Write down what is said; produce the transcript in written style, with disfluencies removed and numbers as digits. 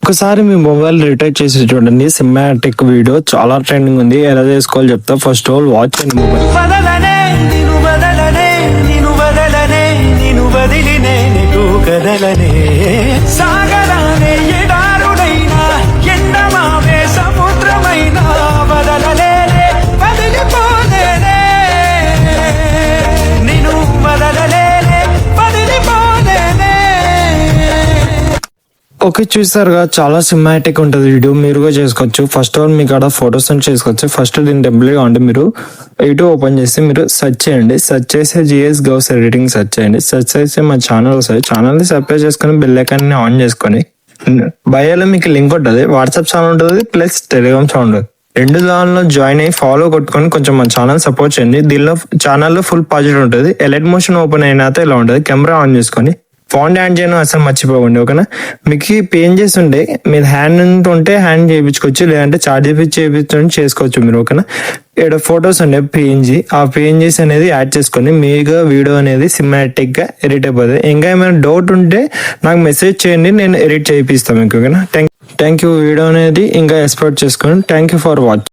ఒక్కసారి మీ mobile retire చేసి చూడండి. సినిమాటిక్ వీడియో చాలా ట్రెండింగ్ ఉంది. ఎలా చేసుకోవాలో చెప్తా. ఫస్ట్ ఆఫ్ ఆల్ వాచ్ చేయండి మొబైల్. ఓకే, చూసారుగా చాలా సినిమాటిక్ ఉంటుంది వీడియో. మీరుగా చేసుకోవచ్చు. ఫస్ట్ ఆఫ్ ఆల్ మీకు అక్కడ ఫొటోస్ చేసుకోవచ్చు. ఫస్ట్ దీని టెంపుల్ అంటే మీరు యూట్యూబ్ ఓపెన్ చేసి మీరు సెర్చ్ చేయండి. సెర్చ్ చేసి జిఎస్ గౌస్ ఎడిటింగ్ సెర్చ్ చేయండి. సెర్చ్ చేసి మా ఛానల్ వస్తుంది. ఛానల్ని సబ్స్క్రైబ్ చేసుకొని బెల్ ఐకాన్ని ఆన్ చేసుకొని బయోలో మీకు లింక్ ఉంటుంది. వాట్సాప్ ఛానల్ ఉంటుంది ప్లస్ టెలిగ్రామ్ ఛానల్ ఉంటుంది. రెండు దానిలో జాయిన్ అయ్యి ఫాలో కొట్టుకొని కొంచెం మన ఛానల్ సపోర్ట్ చేయండి. దీనిలో ఛానల్లో ఫుల్ పాజిటివ్ ఉంటుంది. ఎలైట్ మోషన్ ఓపెన్ అయినా ఇలా ఉంటుంది. కెమెరా ఆన్ చేసుకొని ఫోన్ యాడ్ చేయడం అసలు మర్చిపోకండి. ఓకేనా, మీకు పేంజెస్ ఉంటే మీరు హ్యాండ్ ఉంటే హ్యాండ్ చేయించుకోవచ్చు, లేదంటే చార్జ్ చేయించుకొని చేసుకోవచ్చు మీరు. ఓకేనా, ఇక్కడ ఫొటోస్ ఉండే పేంజీ, ఆ పేంజెస్ అనేది యాడ్ చేసుకొని మీకు వీడియో అనేది సినిమాటిక్ గా ఎడిట్ అయిపోతుంది. ఇంకా ఏమైనా డౌట్ ఉంటే నాకు మెసేజ్ చేయండి, నేను ఎడిట్ చేయిస్తాను మీకు. ఓకేనా, థ్యాంక్ యూ. వీడియో అనేది ఇంకా ఎక్స్పోర్ట్ చేసుకోండి. Thank you for watching.